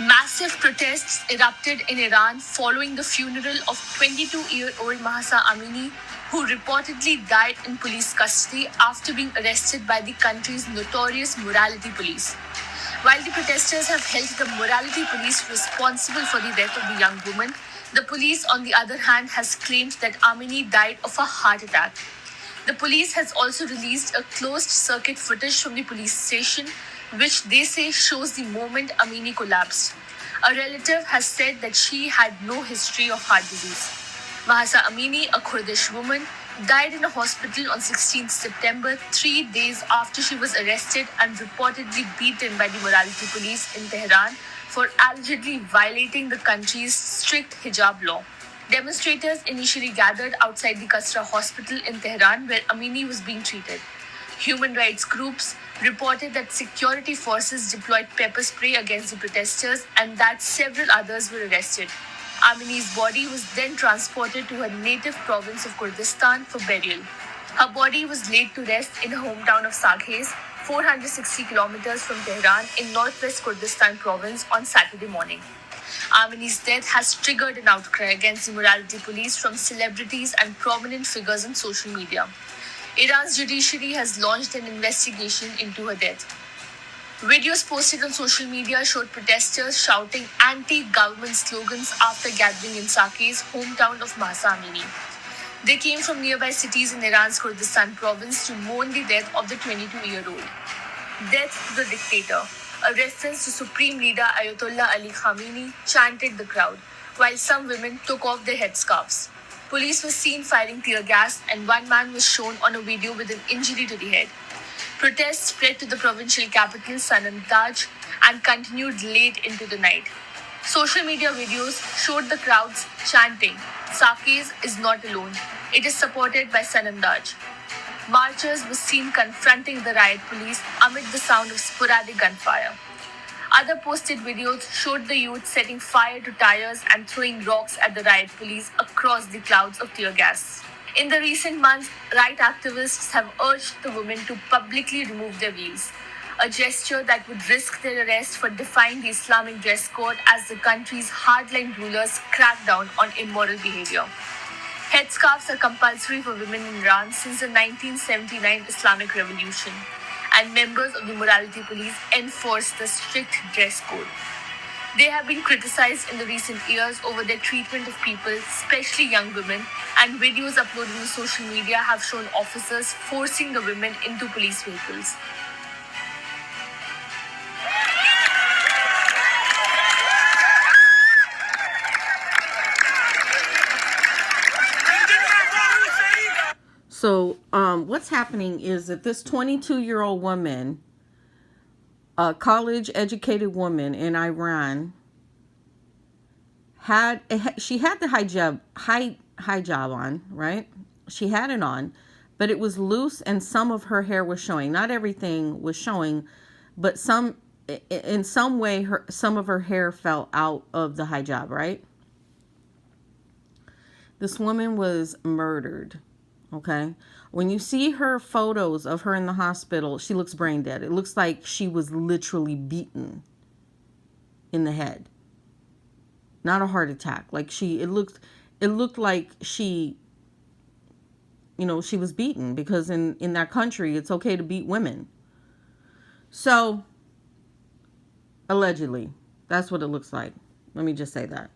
Massive protests erupted in Iran following the funeral of 22-year-old Mahsa Amini, who reportedly died in police custody after being arrested by the country's notorious morality police. While the protesters have held the morality police responsible for the death of the young woman, the police, on the other hand, has claimed that Amini died of a heart attack. The police has also released a closed-circuit footage from the police station, which they say shows the moment Amini collapsed. A relative has said that she had no history of heart disease. Mahsa Amini, a Kurdish woman, died in a hospital on 16 September, 3 days after she was arrested and reportedly beaten by the morality police in Tehran for allegedly violating the country's strict hijab law. Demonstrators initially gathered outside the Kasra hospital in Tehran where Amini was being treated. Human rights groups reported that security forces deployed pepper spray against the protesters and that several others were arrested. Amini's body was then transported to her native province of Kurdistan for burial. Her body was laid to rest in her hometown of Saghez, 460 kilometers from Tehran in northwest Kurdistan province on Saturday morning. Amini's death has triggered an outcry against the morality police from celebrities and prominent figures on social media. Iran's judiciary has launched an investigation into her death. Videos posted on social media showed protesters shouting anti-government slogans after gathering in Saki's hometown of Mahsa Amini. They came from nearby cities in Iran's Kurdistan province to mourn the death of the 22-year-old. Death to the dictator, a reference to Supreme Leader Ayatollah Ali Khamenei, chanted the crowd, while some women took off their headscarves. Police was seen firing tear gas and one man was shown on a video with an injury to the head. Protests spread to the provincial capital, Sanandaj, and continued late into the night. Social media videos showed the crowds chanting, "Sakiz is not alone. It is supported by Sanandaj." Marchers were seen confronting the riot police amid the sound of sporadic gunfire. Other posted videos showed the youth setting fire to tires and throwing rocks at the riot police across the clouds of tear gas. In the recent months, riot activists have urged the women to publicly remove their veils, a gesture that would risk their arrest for defying the Islamic dress code as the country's hardline rulers crack down on immoral behavior. Headscarves are compulsory for women in Iran since the 1979 Islamic Revolution, and members of the morality police enforce the strict dress code. They have been criticized in the recent years over their treatment of people, especially young women, and videos uploaded on social media have shown officers forcing the women into police vehicles. So what's happening is that this 22-year-old woman, a college-educated woman in Iran, she had the hijab on, right? She had it on, but it was loose and some of her hair was showing. Not everything was showing, but in some way, some of her hair fell out of the hijab, right? This woman was murdered. Okay. When you see her photos of her in the hospital, she looks brain dead. It looks like she was literally beaten in the head. Not a heart attack. Like it looked like she was beaten, because in that country, it's okay to beat women. So allegedly, that's what it looks like. Let me just say that.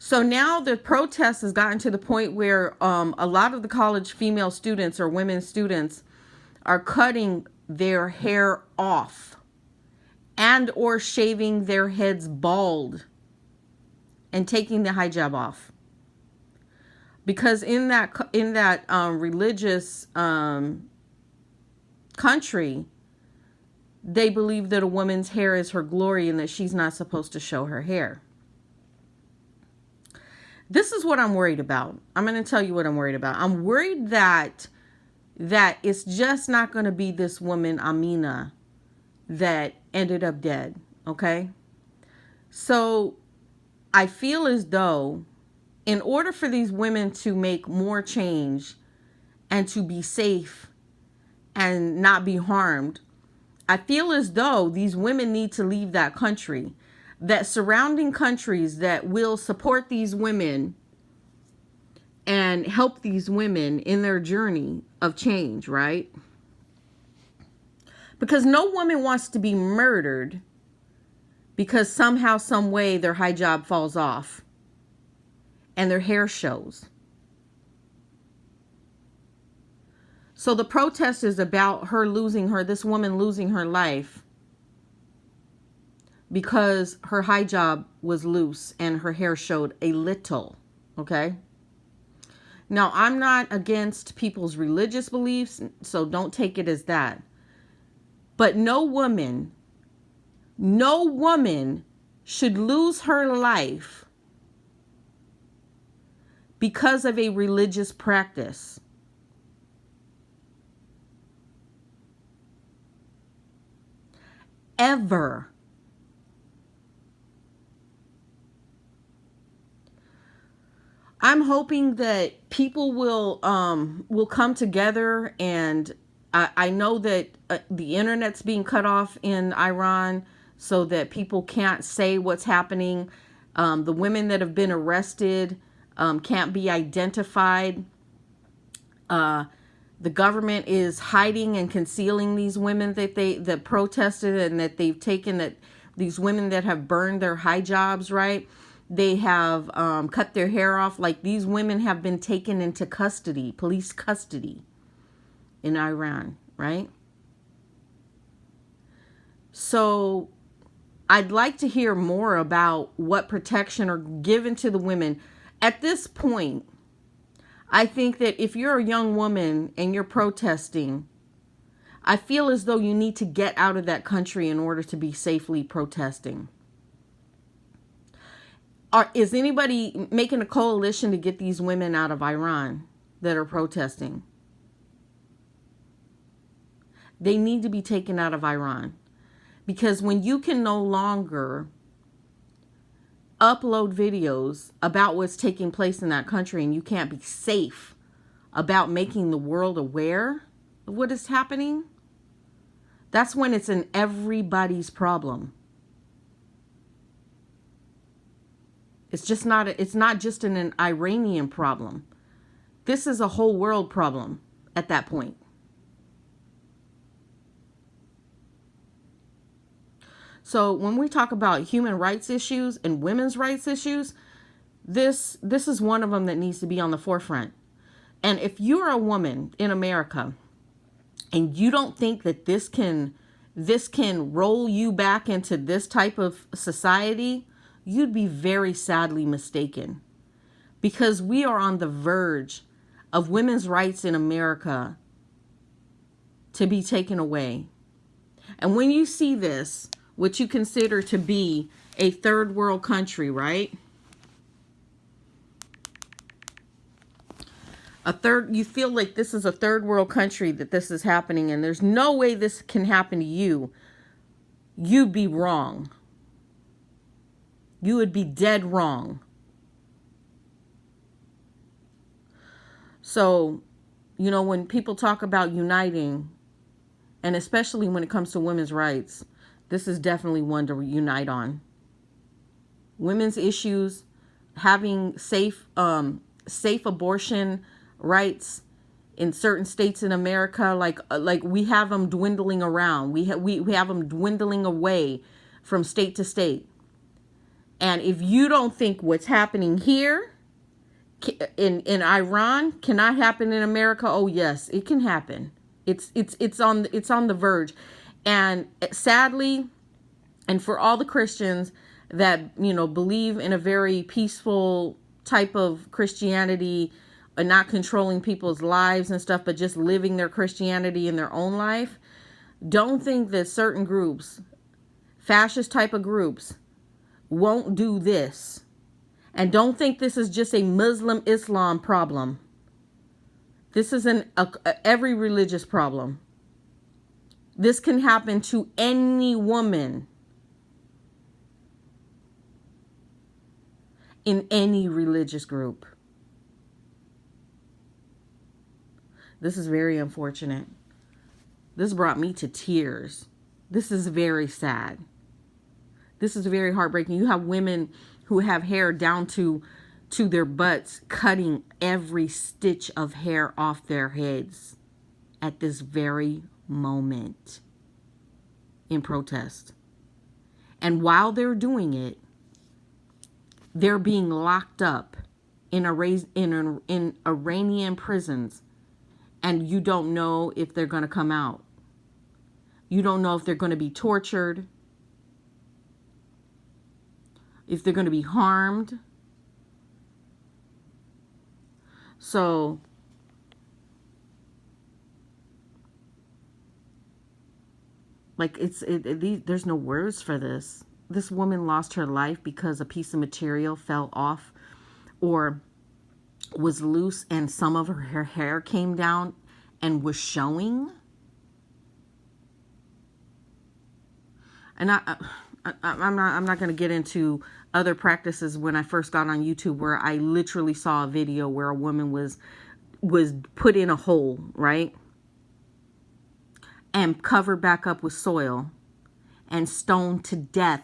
So now the protest has gotten to the point where a lot of the college female students or women students are cutting their hair off and or shaving their heads bald and taking the hijab off. Because in that religious country, they believe that a woman's hair is her glory and that she's not supposed to show her hair. This is what I'm worried about. I'm going to tell you what I'm worried about. I'm worried that it's just not going to be this woman, Amina, that ended up dead. Okay? So I feel as though in order for these women to make more change and to be safe and not be harmed, I feel as though these women need to leave that country, that surrounding countries that will support these women and help these women in their journey of change, right? Because no woman wants to be murdered because somehow, some way, their hijab falls off and their hair shows. So the protest is about this woman losing her life because her hijab was loose and her hair showed a little, okay? Now, I'm not against people's religious beliefs, so don't take it as that. But no woman should lose her life because of a religious practice. Ever. I'm hoping that people will come together, and I know that the internet's being cut off in Iran so that people can't say what's happening. The women that have been arrested can't be identified. The government is hiding and concealing these women that protested and that they've taken, that these women that have burned their hijabs, right? They have cut their hair off. Like, these women have been taken into custody, police custody in Iran, right? So I'd like to hear more about what protection are given to the women. At this point, I think that if you're a young woman and you're protesting, I feel as though you need to get out of that country in order to be safely protesting. Is anybody making a coalition to get these women out of Iran that are protesting? They need to be taken out of Iran. Because when you can no longer upload videos about what's taking place in that country, and you can't be safe about making the world aware of what is happening, that's when it's an everybody's problem. It's not just an Iranian problem. This is a whole world problem at that point. So when we talk about human rights issues and women's rights issues, this is one of them that needs to be on the forefront. And if you're a woman in America and you don't think that this can roll you back into this type of society, you'd be very sadly mistaken. Because we are on the verge of women's rights in America to be taken away. And when you see this, what you consider to be a third world country, right? You feel like this is a third world country that this is happening, and there's no way this can happen to you. You'd be wrong. You would be dead wrong. So, when people talk about uniting, and especially when it comes to women's rights, this is definitely one to unite on. Women's issues, having safe abortion rights in certain states in America, like we have them dwindling around. We have them dwindling away from state to state. And if you don't think what's happening here in Iran cannot happen in America, oh yes, it can happen. It's on the verge. And sadly, and for all the Christians that, believe in a very peaceful type of Christianity and not controlling people's lives and stuff, but just living their Christianity in their own life, don't think that certain groups, fascist type of groups, won't do this. And don't think this is just a Muslim Islam problem. This is every religious problem. This can happen to any woman in any religious group. This is very unfortunate. This brought me to tears. This is very sad. This is very heartbreaking. You have women who have hair down to their butts, cutting every stitch of hair off their heads at this very moment in protest. And while they're doing it, they're being locked up in Iranian prisons, and you don't know if they're going to come out. You don't know if they're going to be tortured, if they're going to be harmed. So like there's no words for this. This woman lost her life because a piece of material fell off or was loose and some of her hair came down and was showing. And I'm not going to get into other practices. When I first got on YouTube, where I literally saw a video where a woman was put in a hole, right? And covered back up with soil and stoned to death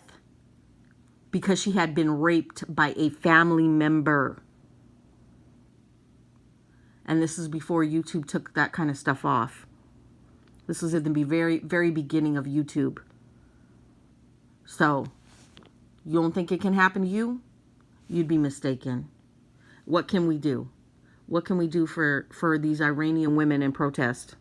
because she had been raped by a family member. And this is before YouTube took that kind of stuff off. This was at the very, very beginning of YouTube. So, you don't think it can happen to you? You'd be mistaken. What can we do? What can we do for these Iranian women in protest?